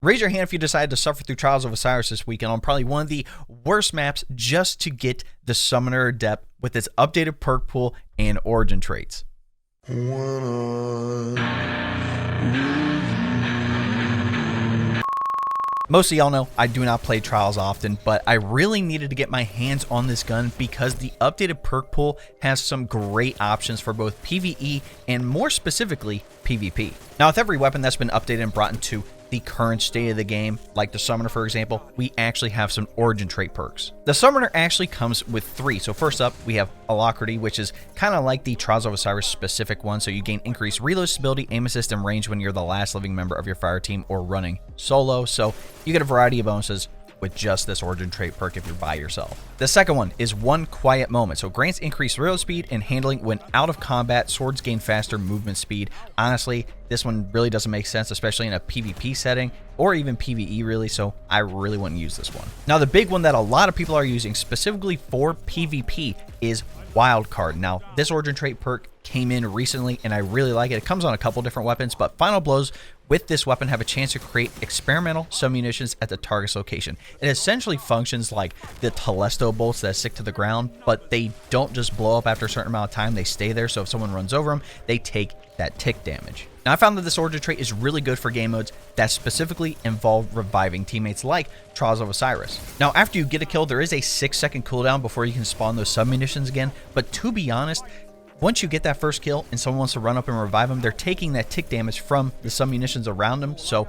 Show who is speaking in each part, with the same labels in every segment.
Speaker 1: Raise your hand if you decided to suffer through Trials of Osiris this weekend on probably one of the worst maps just to get the Summoner Adept with its updated perk pool and origin traits. Most of y'all know I do not play Trials often, but I really needed to get my hands on this gun because the updated perk pool has some great options for both PvE and more specifically PvP. Now with every weapon that's been updated and brought into the current state of the game, like the Summoner for example, we actually have some origin trait perks. The Summoner actually comes with 3. So first up, we have Alacrity, which is kind of like the Trials of Osiris specific one, so you gain increased reload stability, aim assist, and range when you're the last living member of your fire team or running solo, so you get a variety of bonuses with just this origin trait perk if you're by yourself. The second one is One Quiet Moment, so grants increased reload speed and handling when out of combat. Swords gain faster movement speed. Honestly, this one really doesn't make sense, especially in a PvP setting or even PvE really, so I really wouldn't use this one. Now the big one that a lot of people are using specifically for PvP is Wildcard. Now this origin trait perk came in recently and I really like it. It comes on a couple different weapons, but final blows with this weapon have a chance to create experimental submunitions at the target's location. It essentially functions like the Telesto bolts that stick to the ground, but they don't just blow up after a certain amount of time, they stay there, so if someone runs over them, they take that tick damage. Now I found that this origin trait is really good for game modes that specifically involve reviving teammates like Trials of Osiris. Now after you get a kill, there is a 6-second cooldown before you can spawn those submunitions again, but to be honest, once you get that first kill and someone wants to run up and revive them, they're taking that tick damage from the submunitions around them, so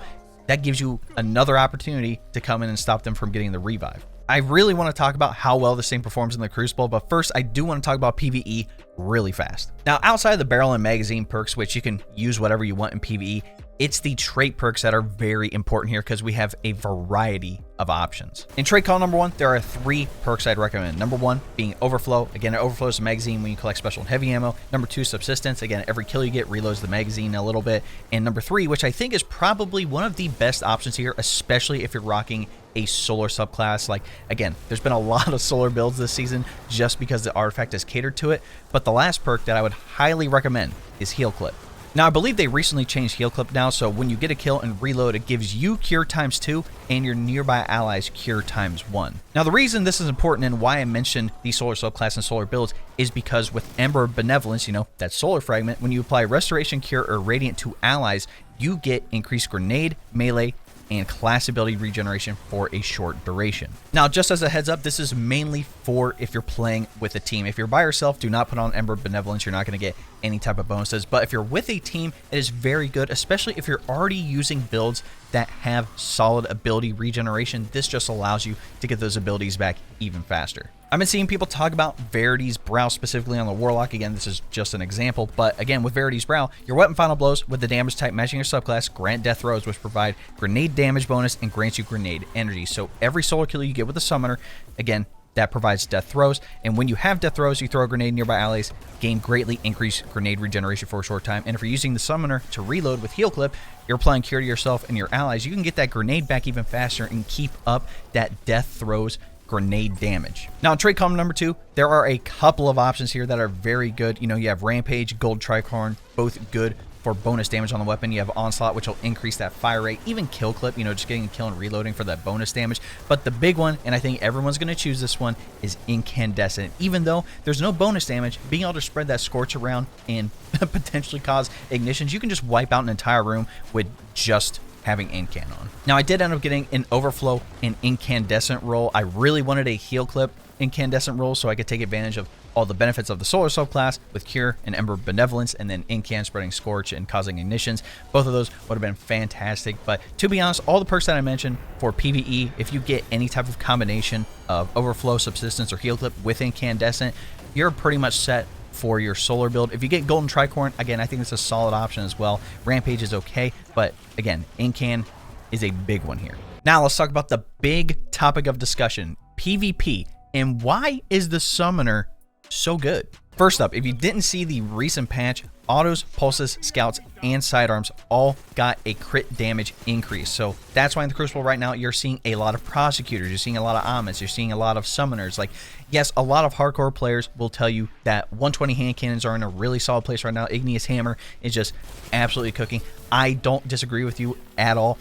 Speaker 1: that gives you another opportunity to come in and stop them from getting the revive. I really want to talk about how well this thing performs in the Crucible, but first I do want to talk about PvE really fast. Now outside of the barrel and magazine perks, which you can use whatever you want in PvE, it's the trait perks that are very important here because we have a variety of options. In trait call number 1, there are 3 perks I'd recommend. Number 1 being Overflow. Again, it overflows the magazine when you collect special and heavy ammo. Number 2, Subsistence. Again, every kill you get reloads the magazine a little bit. And number 3, which I think is probably one of the best options here, especially if you're rocking a solar subclass. Like, again, there's been a lot of solar builds this season just because the artifact is catered to it. But the last perk that I would highly recommend is Heal Clip. Now, I believe they recently changed Heal Clip now, so when you get a kill and reload, it gives you cure ×2 and your nearby allies cure ×1. Now, the reason this is important and why I mentioned the solar subclass and solar builds is because with Ember Benevolence, you know, that solar fragment, when you apply Restoration, Cure, or Radiant to allies, you get increased grenade, melee, and class ability regeneration for a short duration. Now, just as a heads up, this is mainly for if you're playing with a team. If you're by yourself, do not put on Ember Benevolence. You're not going to get any type of bonuses. But if you're with a team, it is very good, especially if you're already using builds that have solid ability regeneration. This just allows you to get those abilities back even faster. I've been seeing people talk about Verity's Brow specifically on the Warlock. Again, this is just an example, but again, with Verity's Brow, your weapon final blows with the damage type matching your subclass grant death throws, which provide grenade damage bonus and grants you grenade energy. So every solo kill you get with a summoner, again, that provides death throws, and when you have death throws, you throw a grenade nearby allies, gain greatly increased grenade regeneration for a short time. And if you're using the summoner to reload with Heal Clip, you're applying cure to yourself and your allies, you can get that grenade back even faster and keep up that death throws grenade damage. Now in trait column number 2, there are a couple of options here that are very good. You know, you have Rampage, Gold Tricorn, both good for bonus damage on the weapon. You have Onslaught, which will increase that fire rate, even Kill Clip, you know, just getting a kill and reloading for that bonus damage. But the big one, and I think everyone's going to choose this one, is Incandescent. Even though there's no bonus damage, being able to spread that scorch around and potentially cause ignitions, you can just wipe out an entire room with just having Incan on. Now I did end up getting an Overflow and Incandescent roll. I really wanted a Heal Clip Incandescent roll so I could take advantage of all the benefits of the solar subclass with Cure and Ember Benevolence, and then Incan spreading Scorch and causing ignitions. Both of those would have been fantastic, but to be honest, all the perks that I mentioned for PvE, if you get any type of combination of Overflow, Subsistence, or Heal Clip with Incandescent, you're pretty much set for your solar build. If you get Golden Tricorn, again, I think it's a solid option as well. Rampage is okay, but again, Incan is a big one here. Now let's talk about the big topic of discussion, PvP, and why is the Summoner so good? First up, if you didn't see the recent patch, autos, pulses, scouts, and sidearms all got a crit damage increase. So that's why in the Crucible right now, you're seeing a lot of prosecutors, you're seeing a lot of omens, you're seeing a lot of summoners. Like, yes, a lot of hardcore players will tell you that 120 hand cannons are in a really solid place right now. Igneous Hammer is just absolutely cooking. I don't disagree with you at all.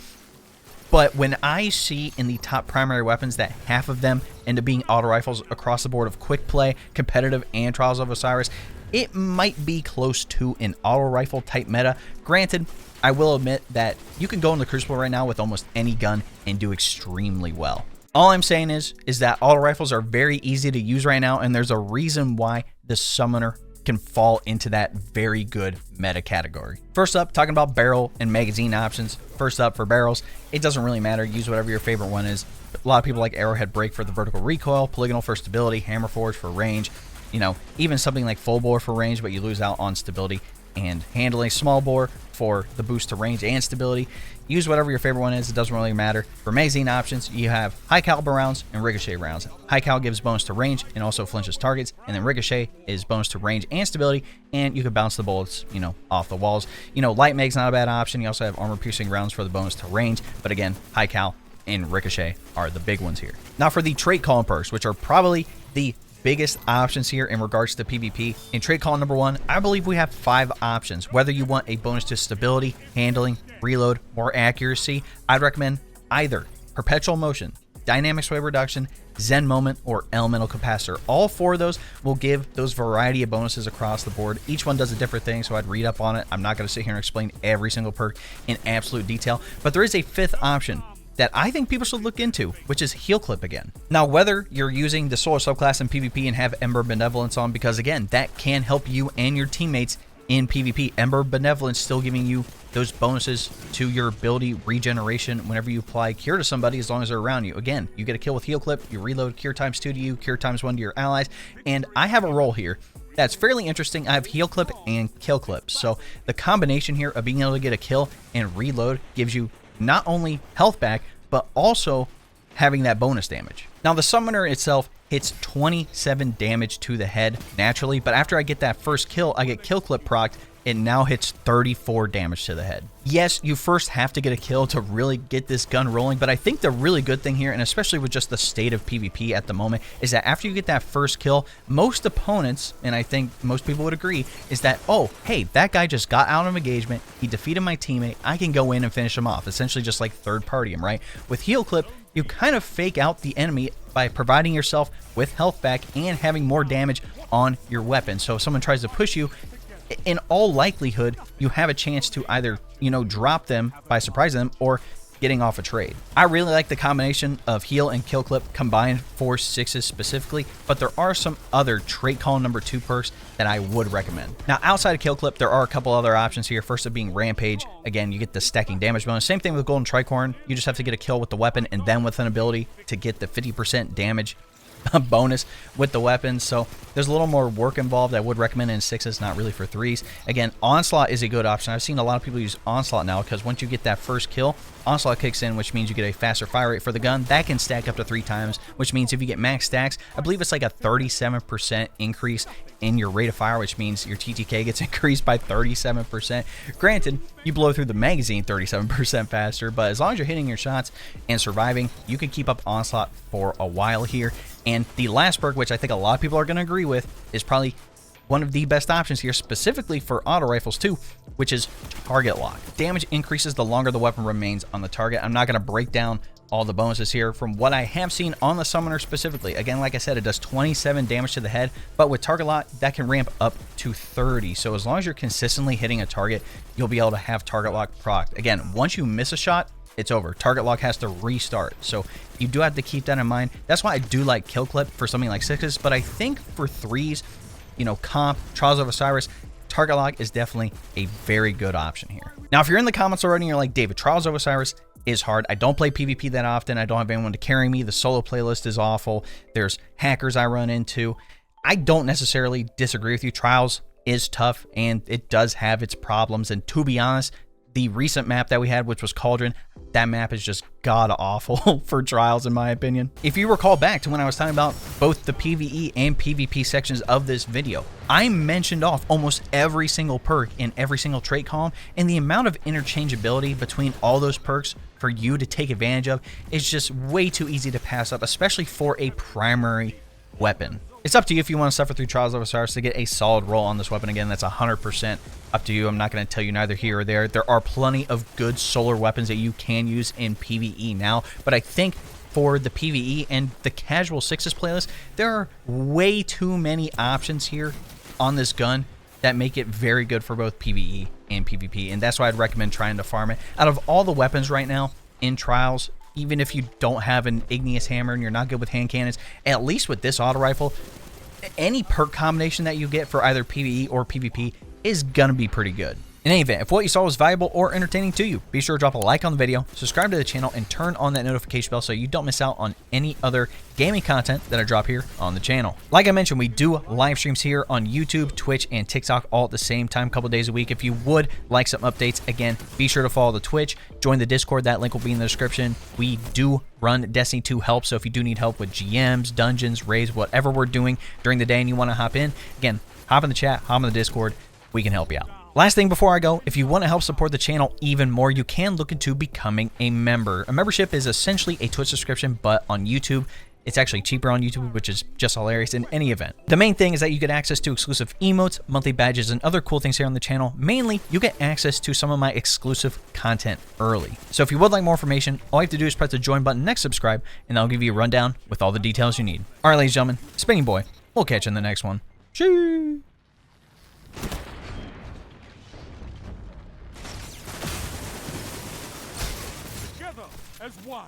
Speaker 1: But when I see in the top primary weapons that half of them end up being auto rifles across the board of quick play, competitive, and Trials of Osiris, it might be close to an auto rifle type meta. Granted, I will admit that you can go in the Crucible right now with almost any gun and do extremely well. All I'm saying is that auto rifles are very easy to use right now, and there's a reason why the Summoner can fall into that very good meta category. First up, talking about barrel and magazine options. First up, for barrels, it doesn't really matter. Use whatever your favorite one is. A lot of people like Arrowhead Break for the vertical recoil, Polygonal for stability, Hammer Forge for range, you know, even something like Full Bore for range, but you lose out on stability, and handling Small Bore for the boost to range and stability. Use whatever your favorite one is, it doesn't really matter. For magazine options, you have high caliber rounds and ricochet rounds. High cal gives bonus to range and also flinches targets, and then ricochet is bonus to range and stability, and you can bounce the bullets, you know, off the walls. You know, light mag's not a bad option. You also have armor piercing rounds for the bonus to range, but again, high cal and ricochet are the big ones here. Now for the trait column perks, which are probably the biggest options here in regards to PvP. In trait column number 1, I believe we have 5 options. Whether you want a bonus to stability, handling, reload, or accuracy, I'd recommend either Perpetual Motion, Dynamic Sway Reduction, Zen Moment, or Elemental Capacitor. All 4 of those will give those variety of bonuses across the board. Each one does a different thing, so I'd read up on it. I'm not going to sit here and explain every single perk in absolute detail, but there is a 5th option that I think people should look into, which is Heal Clip again. Now, whether you're using the Solar subclass in PvP and have Ember Benevolence on, because again, that can help you and your teammates in PvP. Ember Benevolence still giving you those bonuses to your ability regeneration whenever you apply Cure to somebody, as long as they're around you. Again, you get a kill with Heal Clip, you reload Cure ×2 to you, Cure ×1 to your allies, and I have a role here that's fairly interesting. I have Heal Clip and Kill Clip, so the combination here of being able to get a kill and reload gives you not only health back, but also having that bonus damage. Now, the Summoner itself hits 27 damage to the head naturally, but after I get that first kill, I get Kill Clip procced. It now hits 34 damage to the head. Yes, you first have to get a kill to really get this gun rolling, but I think the really good thing here, and especially with just the state of PvP at the moment, is that after you get that first kill, most opponents, and I think most people would agree, is that, oh, hey, that guy just got out of engagement, he defeated my teammate, I can go in and finish him off, essentially just like third party him, right? With Heal Clip, you kind of fake out the enemy by providing yourself with health back and having more damage on your weapon. So if someone tries to push you, in all likelihood, you have a chance to either, you know, drop them by surprising them or getting off a trade. I really like the combination of Heal and Kill Clip combined for 6s specifically, but there are some other trait column number 2 perks that I would recommend. Now, outside of Kill Clip, there are a couple other options here. First of being Rampage. Again, you get the stacking damage bonus. Same thing with Golden Tricorn. You just have to get a kill with the weapon and then with an ability to get the 50% damage bonus with the weapons. So there's a little more work involved. I would recommend it in 6s, not really for 3s. Again, Onslaught is a good option. I've seen a lot of people use Onslaught now because once you get that first kill, Onslaught kicks in, which means you get a faster fire rate for the gun. That can stack up to 3 times, which means if you get max stacks, I believe it's like a 37% increase in your rate of fire, which means your TTK gets increased by 37%. Granted, you blow through the magazine 37% faster, but as long as you're hitting your shots and surviving, you can keep up Onslaught for a while here. And the last perk, which I think a lot of people are going to agree with, is probably one of the best options here, specifically for auto rifles too, which is Target Lock. Damage increases the longer the weapon remains on the target. I'm not going to break down all the bonuses here. From what I have seen on the Summoner specifically, again, like I said, it does 27 damage to the head, but with Target Lock, that can ramp up to 30. So as long as you're consistently hitting a target, you'll be able to have Target Lock procced. Again, once you miss a shot, it's over. Target Lock has to restart. So you do have to keep that in mind. That's why I do like Kill Clip for something like 6s, but I think for 3s, you know, Comp, Trials of Osiris, Target Lock is definitely a very good option here. Now, if you're in the comments already and you're like, David, Trials of Osiris is hard. I don't play PvP that often. I don't have anyone to carry me. The solo playlist is awful. There's hackers I run into. I don't necessarily disagree with you. Trials is tough and it does have its problems. And to be honest, the recent map that we had, which was Cauldron, that map is just god-awful for Trials, in my opinion. If you recall back to when I was talking about both the PvE and PvP sections of this video, I mentioned off almost every single perk in every single trait column, and the amount of interchangeability between all those perks for you to take advantage of is just way too easy to pass up, especially for a primary weapon. It's up to you if you want to suffer through Trials of Osiris to get a solid roll on this weapon. Again, that's 100% up to you. I'm not going to tell you neither here or there. There are plenty of good solar weapons that you can use in PvE now, but I think for the PvE and the casual sixes playlist, there are way too many options here on this gun that make it very good for both PvE and PvP, and that's why I'd recommend trying to farm it. Out of all the weapons right now in Trials, even if you don't have an igneous hammer and you're not good with hand cannons, at least with this auto rifle, any perk combination that you get for either PvE or PvP is gonna be pretty good. In any event, if what you saw was valuable or entertaining to you, be sure to drop a like on the video, subscribe to the channel, and turn on that notification bell so you don't miss out on any other gaming content that I drop here on the channel. Like I mentioned, we do live streams here on YouTube, Twitch, and TikTok all at the same time, a couple days a week. If you would like some updates, again, be sure to follow the Twitch, join the Discord, that link will be in the description. We do run Destiny 2 help, so if you do need help with GMs, dungeons, raids, whatever we're doing during the day and you want to hop in, again, hop in the chat, hop in the Discord, we can help you out. Last thing before I go, if you want to help support the channel even more, you can look into becoming a member. A membership is essentially a Twitch subscription, but on YouTube, it's actually cheaper on YouTube, which is just hilarious in any event. The main thing is that you get access to exclusive emotes, monthly badges, and other cool things here on the channel. Mainly, you get access to some of my exclusive content early. So if you would like more information, all you have to do is press the join button next subscribe, and I'll give you a rundown with all the details you need. All right, ladies and gentlemen, Spinning Boy, we'll catch you in the next one. Cheers!
Speaker 2: As one.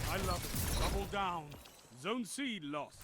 Speaker 2: I love it. Double down. Zone C lost.